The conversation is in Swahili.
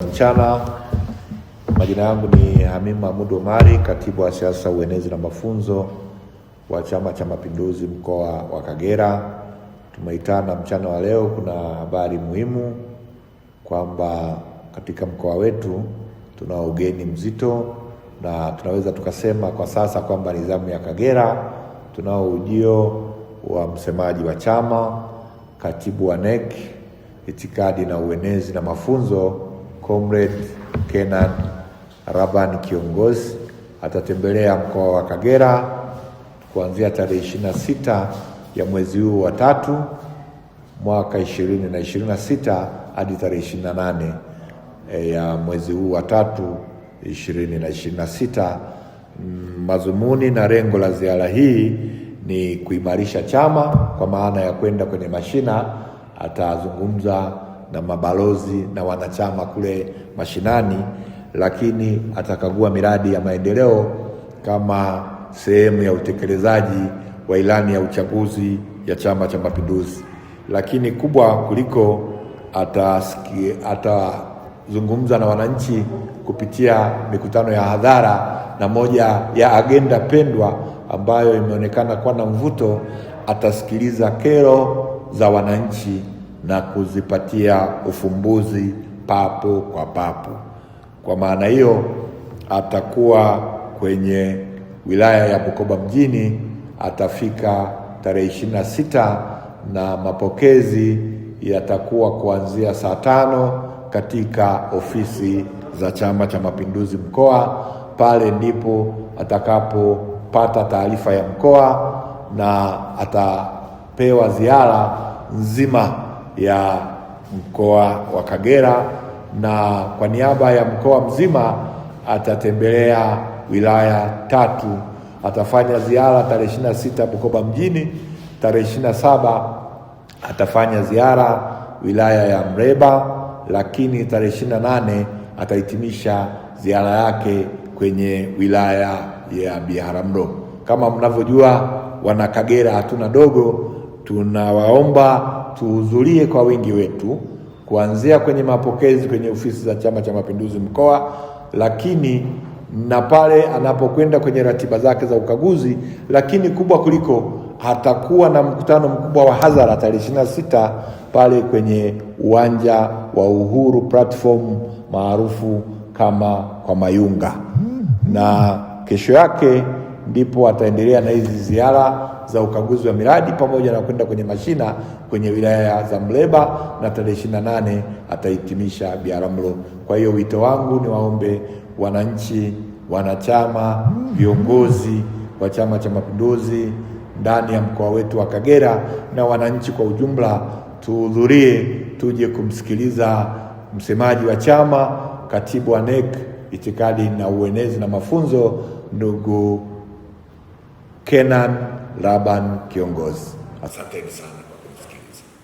Mchana, majina yangu ni Hamim Mahmud Omari, katibu wa siasa, uenezi na mafunzo wa Chama cha Mapinduzi mkoa wa Kagera. Tumeitana mchana wa leo, kuna habari muhimu kwamba katika mkoa wetu tuna ugeni mzito, na tunaweza tukasema kwa sasa kwamba ni zamu ya Kagera. Tunao ujio wa msemaji wa chama, katibu wa NEC itikadi na uenezi na mafunzo, Comrade Kenan Laban Kiongozi. Atatembelea mkoa wa Kagera kuanzia tarehe 26 ya mwezi huu wa 3 mwaka 2026 hadi tarehe 28 ya mwezi huu wa 3 2026. Madhumuni na lengo la ziara hii ni kuimarisha chama kwa maana ya kwenda kwenye mashina. Atazungumza na mabalozi na wanachama kule mashinani, lakini atakagua miradi ya maendeleo kama sehemu ya utekelezaji wa ilani ya uchaguzi ya Chama cha Mapinduzi. Lakini kubwa kuliko, atazungumza na wananchi kupitia mikutano ya hadhara, na moja ya agenda pendwa ambayo imeonekana kuwa na mvuto, atasikiliza kero za wananchi na kuzipatia ufumbuzi papo kwa papo. Kwa maana hiyo, atakuwa kwenye wilaya ya Bukoba mjini, atafika tarehe 26 na mapokezi yatakuwa kuanzia saa 5 katika ofisi za Chama cha Mapinduzi mkoa. Pale ndipo atakapopata taarifa ya mkoa na atapewa ziara nzima ya mkoa wa Kagera, na kwa niaba ya mkoa mzima atatembelea wilaya 3. Atafanya ziara tarehe 26 Bukoba mjini, tarehe 27 atafanya ziara wilaya ya Mreba, lakini tarehe 28 atahitimisha ziara yake kwenye wilaya ya Biharamulo. Kama mnavyojua, wana Kagera hatuna dogo, tunawaomba tuhudhurie kwa wingi wetu, kuanzia kwenye mapokezi kwenye ofisi za Chama cha Mapinduzi mkoa, lakini na pale anapokwenda kwenye ratiba zake za ukaguzi. Lakini kubwa kuliko, atakuwa na mkutano mkubwa wa hadhara tarehe 26 pale kwenye uwanja wa Uhuru platform maarufu kama kwa Mayunga, na kesho yake ndipo ataendelea na hizi ziara za ukaguzi wa miradi pamoja na kwenda kwenye mashina kwenye wilaya za Mleba, na tarehe 28 atahitimisha Biharamulo. Kwa hiyo wito wangu ni waombe wananchi, wanachama, viongozi wa Chama cha Mapinduzi ndani ya mkoa wetu wa Kagera na wananchi kwa ujumla, tuhudhurie, tuje kumsikiliza msemaji wa chama, katibu wa NEC itikadi na uenezi na mafunzo, ndugu Kenan Laban Kiongozi. Asanteni sana.